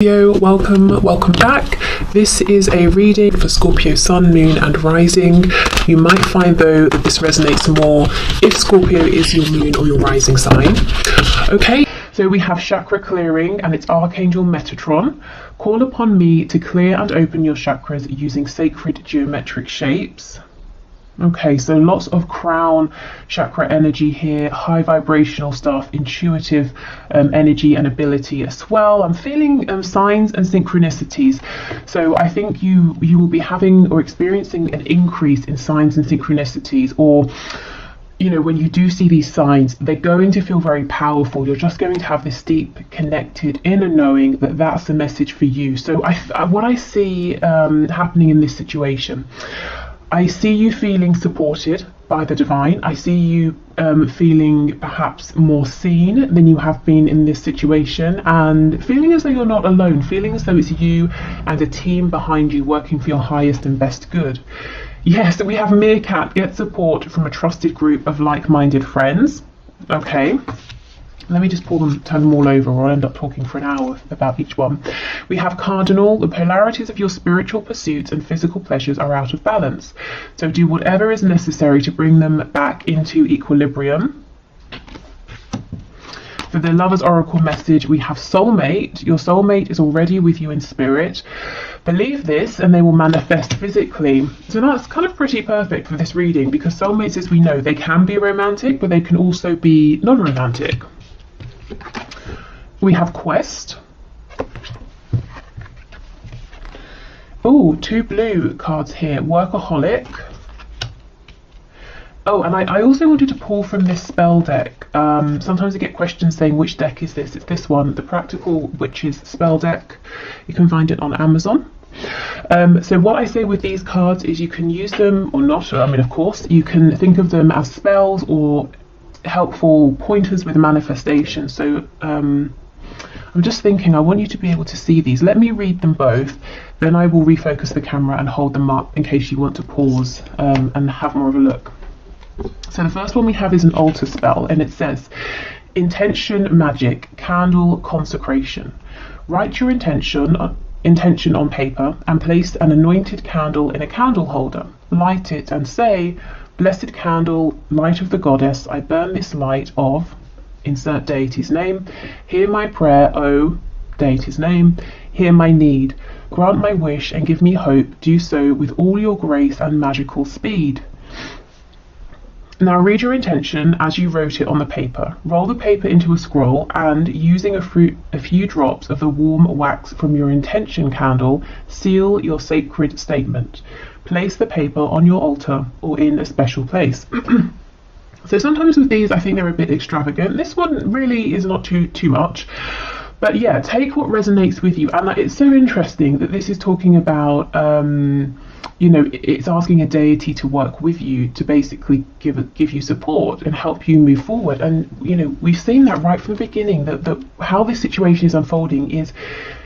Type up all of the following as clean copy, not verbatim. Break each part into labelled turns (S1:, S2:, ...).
S1: Welcome back. This is a reading for Scorpio Sun, Moon and Rising. You might find though that this resonates more if Scorpio is your moon or your rising sign. Okay, so we have chakra clearing and it's Archangel Metatron. Call upon me to clear and open your chakras using sacred geometric shapes. Okay, so lots of crown chakra energy here, high vibrational stuff, intuitive energy and ability as well. I'm feeling signs and synchronicities. So I think you will be having or experiencing an increase in signs and synchronicities, or you know, when you do see these signs, they're going to feel very powerful. You're just going to have this deep connected inner knowing that that's the message for you. So what I see happening in this situation, I see you feeling supported by the divine. I see you feeling perhaps more seen than you have been in this situation, and feeling as though you're not alone, feeling as though it's you and a team behind you working for your highest and best good. Yes, we have Meerkat. Get support from a trusted group of like-minded friends. Okay. Let me just turn them all over, or I'll end up talking for an hour about each one. We have Cardinal. The polarities of your spiritual pursuits and physical pleasures are out of balance. So do whatever is necessary to bring them back into equilibrium. For the Lover's Oracle message, we have Soulmate. Your soulmate is already with you in spirit. Believe this and they will manifest physically. So that's kind of pretty perfect for this reading, because soulmates, as we know, they can be romantic, but they can also be non-romantic. We have Quest. Oh, two blue cards here. Workaholic. Oh, and I also wanted to pull from this spell deck. Sometimes I get questions saying, which deck is this? It's this one, the Practical Witches spell deck. You can find it on Amazon. So what I say with these cards is you can use them or not. I mean, of course, you can think of them as spells or helpful pointers with manifestation. So I'm just thinking, I want you to be able to see these. Let me read them both, then I will refocus the camera and hold them up in case you want to pause and have more of a look. So the first one we have is an altar spell, and it says, intention magic, candle consecration. Write your intention on paper and place an anointed candle in a candle holder. Light it and say, blessed candle, light of the goddess, I burn this light of, insert deity's name, hear my prayer, O deity's name, hear my need, grant my wish and give me hope, do so with all your grace and magical speed. Now read your intention as you wrote it on the paper. Roll the paper into a scroll and, using a few drops of the warm wax from your intention candle, seal your sacred statement. Place the paper on your altar or in a special place. So sometimes with these, I think they're a bit extravagant. This one really is not too much. But yeah, take what resonates with you. And it's so interesting that this is talking about, you know, it's asking a deity to work with you to basically give you support and help you move forward. And, you know, we've seen that right from the beginning, that how this situation is unfolding is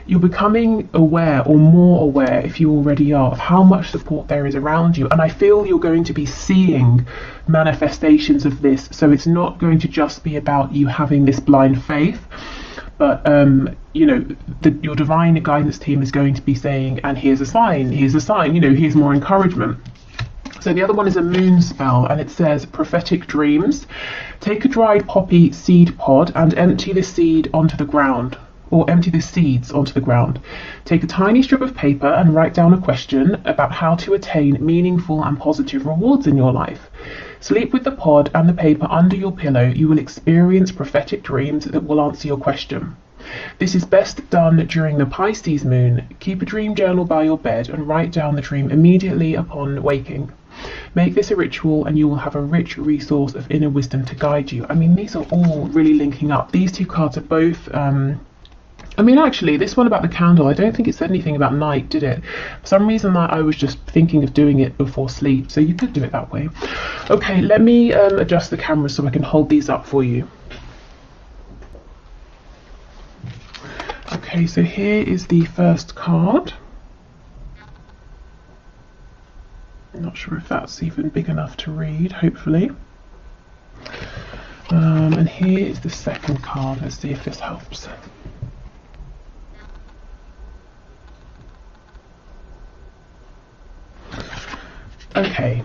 S1: you're becoming aware, or more aware if you already are, of how much support there is around you. And I feel you're going to be seeing manifestations of this. So it's not going to just be about you having this blind faith, but you know, your divine guidance team is going to be saying, and here's a sign, you know, here's more encouragement. So the other one is a moon spell, and it says prophetic dreams. Take a dried poppy seed pod and empty the seed onto the ground, or empty the seeds onto the ground. Take a tiny strip of paper and write down a question about how to attain meaningful and positive rewards in your life. Sleep with the pod and the paper under your pillow. You will experience prophetic dreams that will answer your question. This is best done during the Pisces moon. Keep a dream journal by your bed and write down the dream immediately upon waking. Make this a ritual and you will have a rich resource of inner wisdom to guide you. I mean, these are all really linking up. These two cards are both I mean, actually, this one about the candle, I don't think it said anything about night, did it? For some reason, I was just thinking of doing it before sleep, so you could do it that way. Okay, let me adjust the camera so I can hold these up for you. Okay, so here is the first card. I'm not sure if that's even big enough to read, hopefully. And here is the second card. Let's see if this helps. Okay.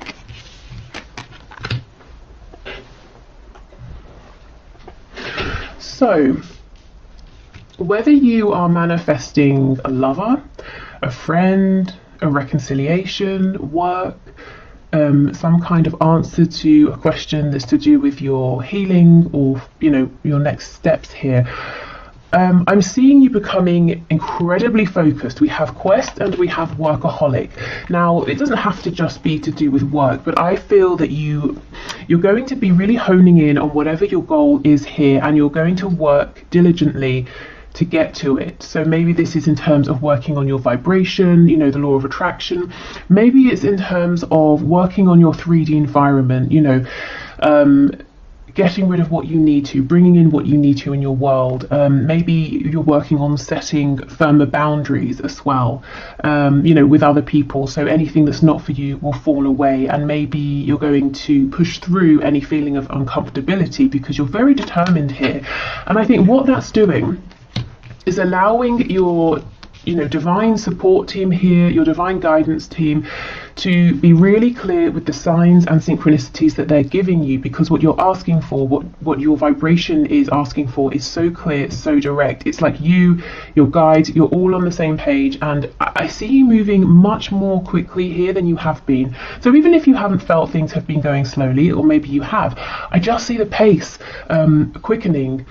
S1: So, whether you are manifesting a lover, a friend, a reconciliation, work, some kind of answer to a question that's to do with your healing or, you know, your next steps here. I'm seeing you becoming incredibly focused. We have quest and we have workaholic. Now, it doesn't have to just be to do with work, but I feel that you're going to be really honing in on whatever your goal is here, and you're going to work diligently to get to it. So maybe this is in terms of working on your vibration, you know, the law of attraction. Maybe it's in terms of working on your 3D environment, you know, getting rid of what you need to, bringing in what you need to in your world. Maybe you're working on setting firmer boundaries as well, you know, with other people. So anything that's not for you will fall away, and maybe you're going to push through any feeling of uncomfortability because you're very determined here. And I think what that's doing is allowing your, you know, divine support team here, your divine guidance team, to be really clear with the signs and synchronicities that they're giving you, because what you're asking for, what your vibration is asking for, is so clear, so direct. It's like you, your guides, you're all on the same page, and I see you moving much more quickly here than you have been. So even if you haven't felt things have been going slowly, or maybe you have, I just see the pace quickening.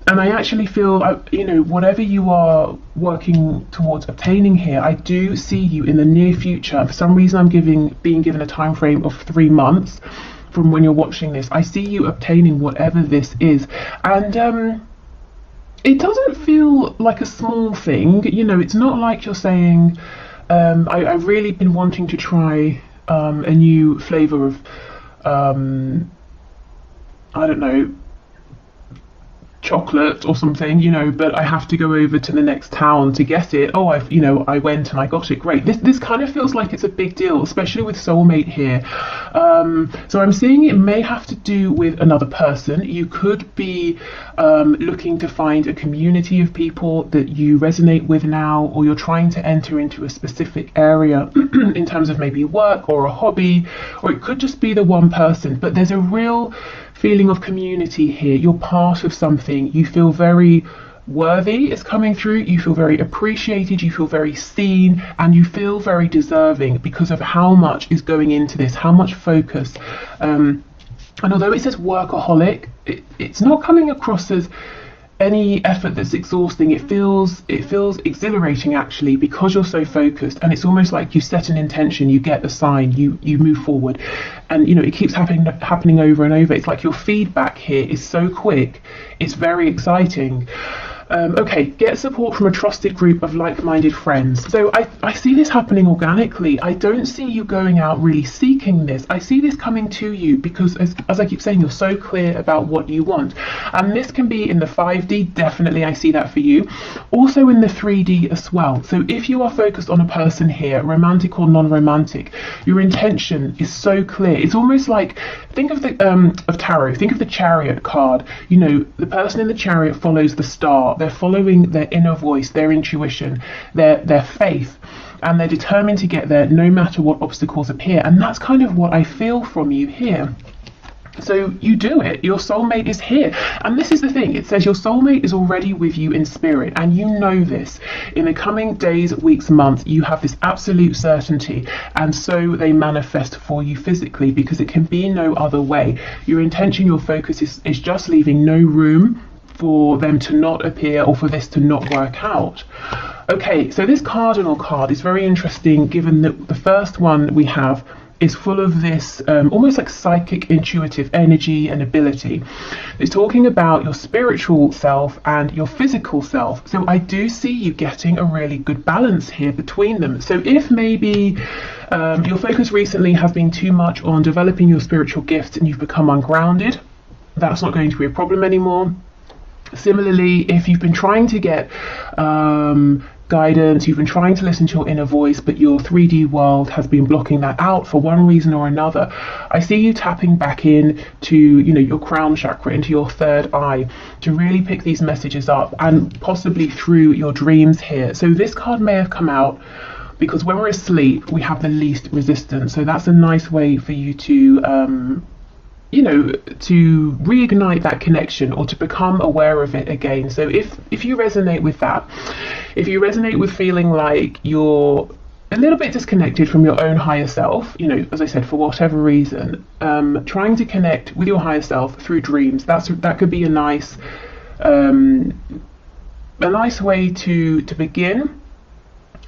S1: And I actually feel, you know, whatever you are working towards obtaining here, I do see you in the near future. For some reason, I'm being given a time frame of 3 months from when you're watching this. I see you obtaining whatever this is. And it doesn't feel like a small thing. You know, it's not like you're saying, I've really been wanting to try a new flavour of, I don't know, chocolate or something, you know, but I have to go over to the next town to get it. Oh, I went and I got it. Great. This kind of feels like it's a big deal, especially with soulmate here. So I'm seeing it may have to do with another person. You could be looking to find a community of people that you resonate with now, or you're trying to enter into a specific area in terms of maybe work or a hobby, or it could just be the one person, but there's a real feeling of community here. You're part of something. You feel very worthy is coming through. You feel very appreciated. You feel very seen, and you feel very deserving because of how much is going into this, how much focus. And although it says workaholic, it's not coming across as any effort that's exhausting. It feels exhilarating actually, because you're so focused, and it's almost like you set an intention, you get a sign, you move forward, and you know, it keeps happening over and over. It's like your feedback here is so quick, it's very exciting. Okay, get support from a trusted group of like-minded friends. So I see this happening organically. I don't see you going out really seeking this. I see this coming to you because, as I keep saying, you're so clear about what you want. And this can be in the 5D, definitely I see that for you. Also in the 3D as well. So if you are focused on a person here, romantic or non-romantic, your intention is so clear. It's almost like, think of the of tarot, think of the Chariot card. You know, the person in the Chariot follows the star. They're following their inner voice, their intuition, their faith, and they're determined to get there no matter what obstacles appear. And that's kind of what I feel from you here. So you do it. Your soulmate is here. And this is the thing. It says your soulmate is already with you in spirit. And you know this. In the coming days, weeks, months, you have this absolute certainty. And so they manifest for you physically, because it can be no other way. Your intention, your focus is just leaving no room for them to not appear or for this to not work out. Okay, so this cardinal card is very interesting, given that the first one we have is full of this almost like psychic intuitive energy and ability. It's talking about your spiritual self and your physical self. So I do see you getting a really good balance here between them. So if maybe your focus recently has been too much on developing your spiritual gifts and you've become ungrounded, that's not going to be a problem anymore. Similarly, if you've been trying to get guidance, you've been trying to listen to your inner voice, but your 3D world has been blocking that out for one reason or another, I see you tapping back in to, you know, your crown chakra, into your third eye, to really pick these messages up, and possibly through your dreams here. So this card may have come out because when we're asleep we have the least resistance. So that's a nice way for you to you know, to reignite that connection or to become aware of it again. So if you resonate with that, if you resonate with feeling like you're a little bit disconnected from your own higher self, you know, as I said, for whatever reason, trying to connect with your higher self through dreams, that could be a nice way to begin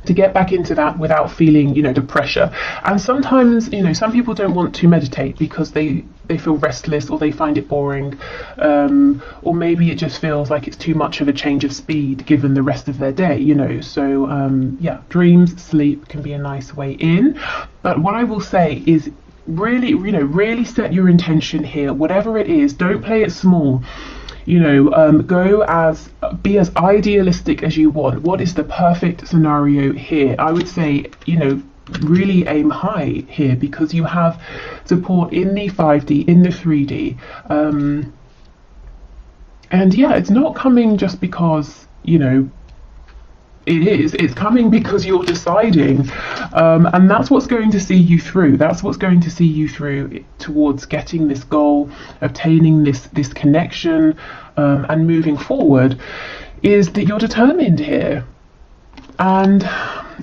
S1: to get back into that without feeling, you know, the pressure. And sometimes, you know, some people don't want to meditate because they feel restless or they find it boring, or maybe it just feels like it's too much of a change of speed given the rest of their day, you know. So yeah, dreams, sleep can be a nice way in. But what I will say is really, you know, really set your intention here, whatever it is. Don't play it small. You know, be as idealistic as you want. What is the perfect scenario here? I would say, you know, really aim high here, because you have support in the 5D, in the 3D. And yeah, it's not coming just because, you know, it's coming because you're deciding, and that's what's going to see you through. That's what's going to see you through towards getting this goal, obtaining this connection, and moving forward, is that you're determined here, and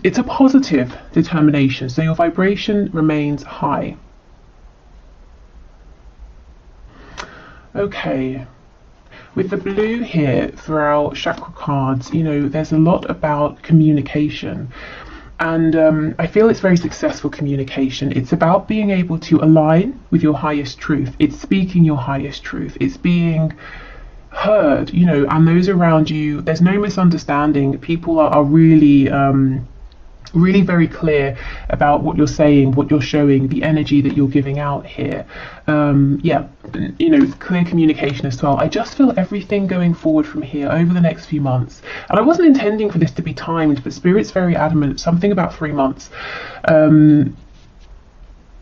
S1: it's a positive determination. So your vibration remains high. Okay. With the blue here for our chakra cards, you know, there's a lot about communication. And I feel it's very successful communication. It's about being able to align with your highest truth. It's speaking your highest truth. It's being heard, you know, and those around you, there's no misunderstanding. People are really really very clear about what you're saying, what you're showing, the energy that you're giving out here. Yeah, you know, clear communication as well. I just feel everything going forward from here over the next few months, and I wasn't intending for this to be timed, but Spirit's very adamant, something about 3 months.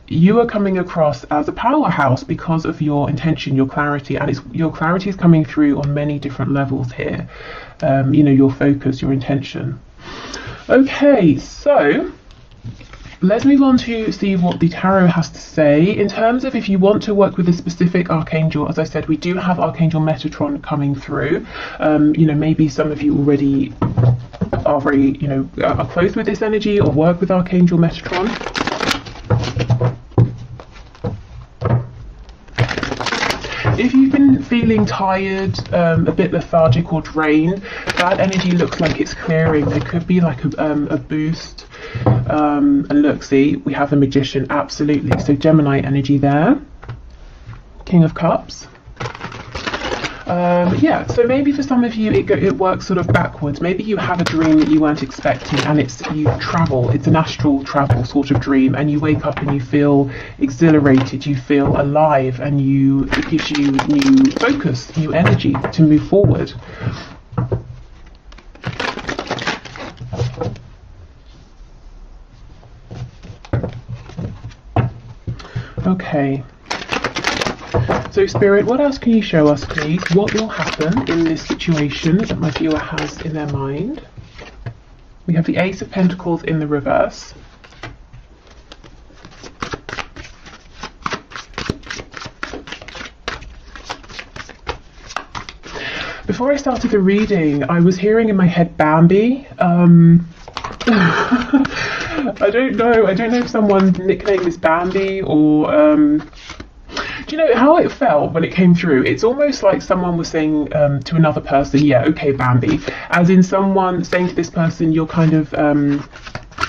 S1: You are coming across as a powerhouse because of your intention, your clarity, and your clarity is coming through on many different levels here. You know, your focus, your intention. Okay, so let's move on to see what the tarot has to say. In terms of if you want to work with a specific archangel, as I said, we do have Archangel Metatron coming through. You know, maybe some of you already are very, you know, are close with this energy or work with Archangel Metatron. If you've been feeling tired, a bit lethargic or drained, that energy looks like it's clearing. There could be like a boost. And look, see, we have the Magician, absolutely. So Gemini energy there. King of Cups. Yeah, so maybe for some of you it works sort of backwards. Maybe you have a dream that you weren't expecting, and you travel. It's an astral travel sort of dream, and you wake up and you feel exhilarated, you feel alive, and it gives you new focus, new energy to move forward. Okay. So Spirit, what else can you show us, please? What will happen in this situation that my viewer has in their mind? We have the Ace of Pentacles in the reverse. Before I started the reading, I was hearing in my head Bambi. I don't know if someone's nickname is Bambi or do you know how it felt when it came through? It's almost like someone was saying to another person, yeah, okay, Bambi. As in someone saying to this person, you're kind of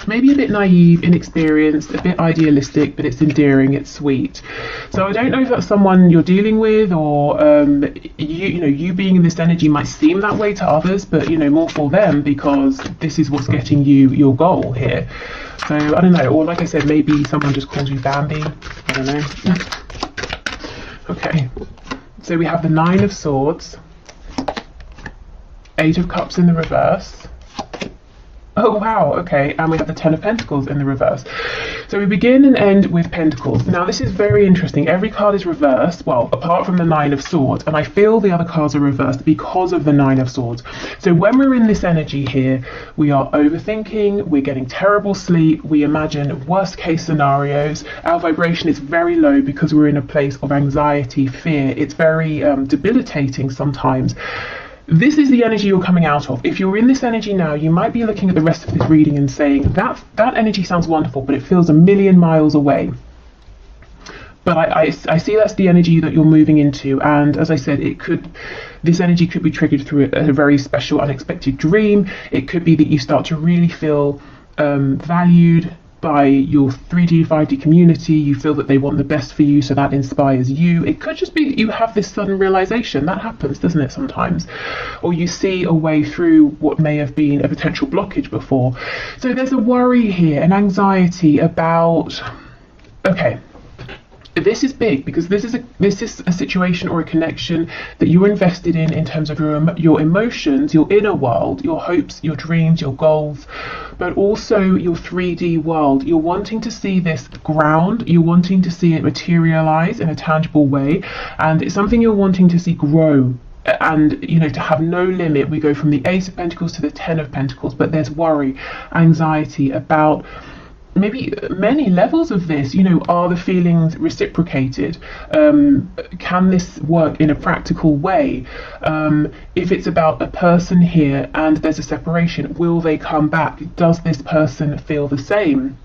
S1: maybe a bit naive, inexperienced, a bit idealistic, but it's endearing, it's sweet. So I don't know if that's someone you're dealing with, or you being in this energy might seem that way to others, but you know, more for them, because this is what's getting you your goal here. So I don't know, or like I said, maybe someone just calls you Bambi. I don't know. Okay, so we have the Nine of Swords, Eight of Cups in the reverse, Oh wow, okay, and we have the Ten of Pentacles in the reverse. So we begin and end with Pentacles. Now this is very interesting. Every card is reversed, well, apart from the Nine of Swords, and I feel the other cards are reversed because of the Nine of Swords. So when we're in this energy here, we are overthinking, we're getting terrible sleep, we imagine worst case scenarios, our vibration is very low because we're in a place of anxiety, fear. It's very debilitating sometimes. This is the energy you're coming out of. If you're in this energy now, you might be looking at the rest of this reading and saying, that energy sounds wonderful, but it feels a million miles away. But I see that's the energy that you're moving into. And as I said, this energy could be triggered through a very special, unexpected dream. It could be that you start to really feel valued by your 3D, 5D community. You feel that they want the best for you, so that inspires you. It could just be that you have this sudden realization. That happens, doesn't it, sometimes? Or you see a way through what may have been a potential blockage before. So there's a worry here, an anxiety about, okay, this is big because this is a situation or a connection that you're invested in terms of your emotions, your inner world, your hopes, your dreams, your goals, but also your 3D world. You're wanting to see this ground, you're wanting to see it materialize in a tangible way, and it's something you're wanting to see grow. And to have no limit. We go from the Ace of Pentacles to the Ten of Pentacles, but there's worry, anxiety about maybe many levels of this. Are the feelings reciprocated? Can this work in a practical way? If it's about a person here and there's a separation, will they come back? Does this person feel the same?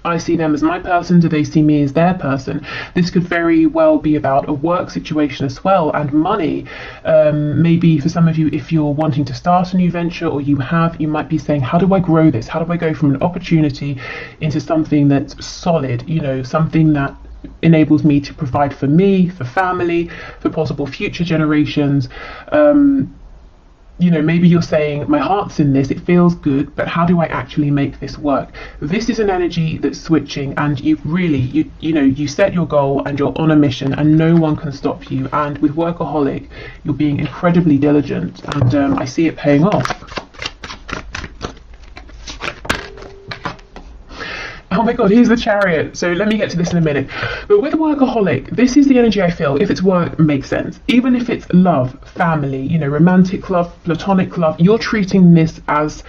S1: I see them as my person, do they see me as their person? This could very well be about a work situation as well, and money. Maybe for some of you, if you're wanting to start a new venture, or you might be saying, how do I grow this? How do I go from an opportunity into something that's solid, something that enables me to provide for me, for family, for possible future generations? Maybe you're saying, my heart's in this, it feels good, but how do I actually make this work? This is an energy that's switching, and you set your goal and you're on a mission and no one can stop you. And with Workaholic, you're being incredibly diligent, and I see it paying off. Oh my god, here's the Chariot. So let me get to this in a minute. But with Workaholic, this is the energy I feel. If it's work, makes sense. Even if it's love, family, romantic love, platonic love, you're treating this as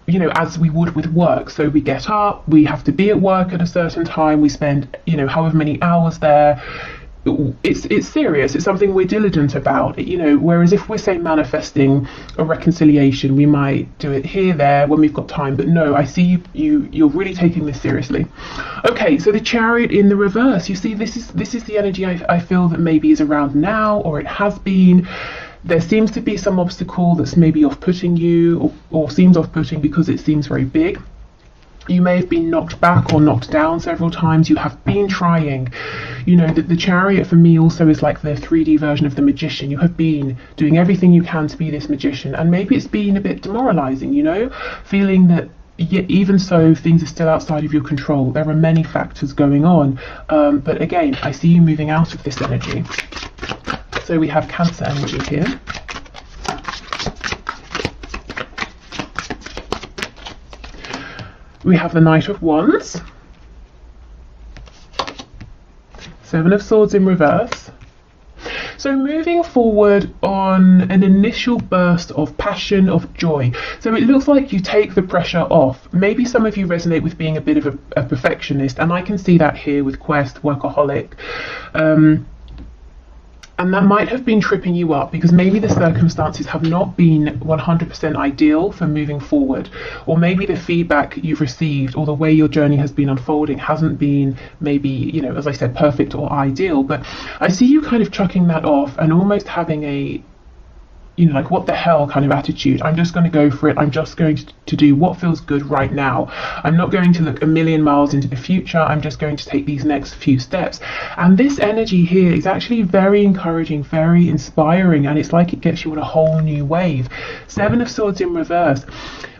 S1: we would with work. So we get up, we have to be at work at a certain time, we spend, however many hours there. It's serious. It's something we're diligent about, whereas if we're, say, manifesting a reconciliation, we might do it here, there, when we've got time. But no, I see you're really taking this seriously. Okay, so the Chariot in the reverse, you see, this is the energy I feel that maybe is around now, or it has been. There seems to be some obstacle that's maybe off-putting you, or seems off-putting because it seems very big. You may have been knocked back or knocked down several times. You have been trying. The Chariot for me also is like the 3D version of the Magician. You have been doing everything you can to be this magician, and maybe it's been a bit demoralizing, feeling that even so things are still outside of your control. There are many factors going on, but again, I see you moving out of this energy. So we have Cancer energy here. We have the Knight of Wands, Seven of Swords in reverse. So moving forward on an initial burst of passion, of joy. So it looks like you take the pressure off. Maybe some of you resonate with being a bit of a perfectionist, and I can see that here with Quest, Workaholic. And that might have been tripping you up because maybe the circumstances have not been 100% ideal for moving forward, or maybe the feedback you've received or the way your journey has been unfolding hasn't been maybe, as I said, perfect or ideal. But I see you kind of chucking that off and almost having a like, what the hell kind of attitude. I'm just going to go for it. I'm just going to do what feels good right now. I'm not going to look a million miles into the future. I'm just going to take these next few steps. And this energy here is actually very encouraging, very inspiring, and it's like it gets you on a whole new wave. Seven of Swords in reverse.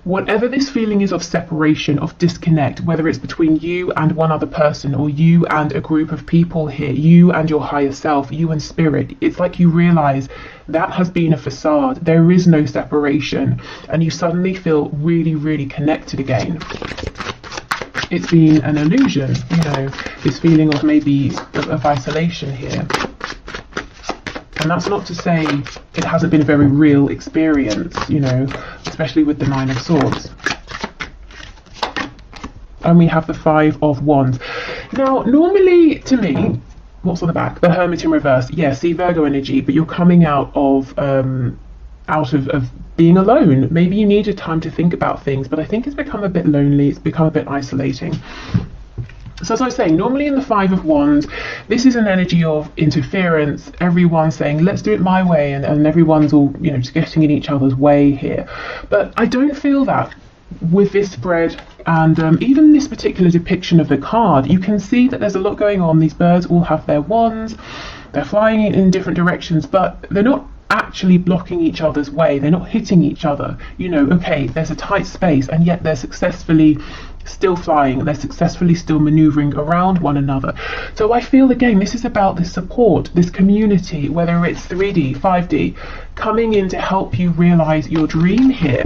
S1: whatever this feeling is of separation, of disconnect, whether it's between you and one other person, or you and a group of people here, you and your higher self, you and spirit, it's like you realize that has been a facade. There is no separation, and you suddenly feel really, really connected again. It's been an illusion, you know, this feeling of maybe of isolation here. And that's not to say it hasn't been a very real experience, you know, especially with the Nine of Swords. And we have the Five of Wands. Now, normally, to me, what's on the back? The Hermit in reverse. Yeah, see, Virgo energy, but you're coming out of being alone. Maybe you needed time to think about things, but I think it's become a bit lonely. It's become a bit isolating. So as I was saying, normally in the Five of Wands, this is an energy of interference, everyone saying, let's do it my way, and everyone's all, you know, just getting in each other's way here. But I don't feel that with this spread, and even this particular depiction of the card, you can see that there's a lot going on. These birds all have their wands, they're flying in different directions, but they're not actually blocking each other's way, they're not hitting each other. You know, okay, there's a tight space, and yet they're successfully still flying, they're successfully still maneuvering around one another. So I feel, again, this is about this support, this community, whether it's 3D, 5D, coming in to help you realize your dream here.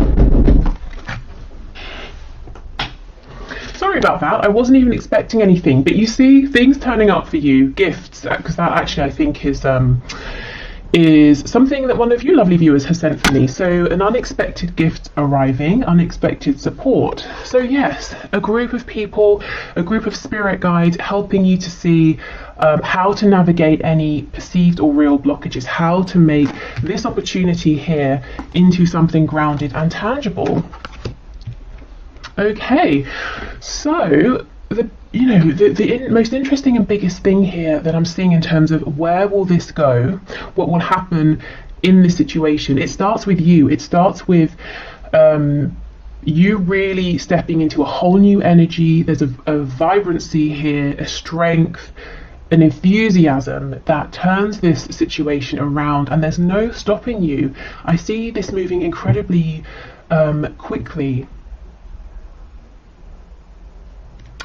S1: Sorry about that, I wasn't even expecting anything, but you see things turning up for you, gifts, because that actually I think is something that one of you lovely viewers has sent for me. So an unexpected gift arriving, unexpected support. So yes, a group of people, a group of spirit guides helping you to see how to navigate any perceived or real blockages, how to make this opportunity here into something grounded and tangible. Okay, so the most interesting and biggest thing here that I'm seeing in terms of where will this go, what will happen in this situation, it starts with you. It starts with you really stepping into a whole new energy. There's a vibrancy here, a strength, an enthusiasm that turns this situation around, and there's no stopping you. I see this moving incredibly quickly.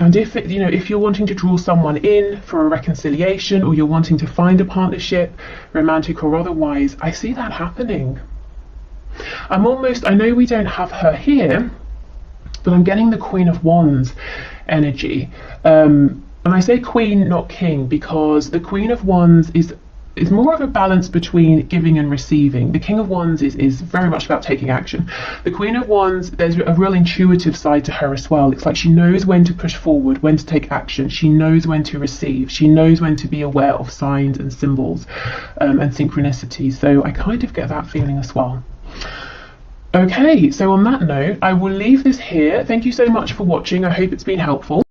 S1: And if you're wanting to draw someone in for a reconciliation, or you're wanting to find a partnership, romantic or otherwise, I see that happening. I know we don't have her here, but I'm getting the Queen of Wands energy. And I say queen, not king, because the Queen of Wands is more of a balance between giving and receiving. The King of Wands is very much about taking action. The Queen of Wands, there's a real intuitive side to her as well. It's like she knows when to push forward, when to take action. She knows when to receive. She knows when to be aware of signs and symbols and synchronicities. So I kind of get that feeling as well. Okay, so on that note, I will leave this here. Thank you so much for watching. I hope it's been helpful.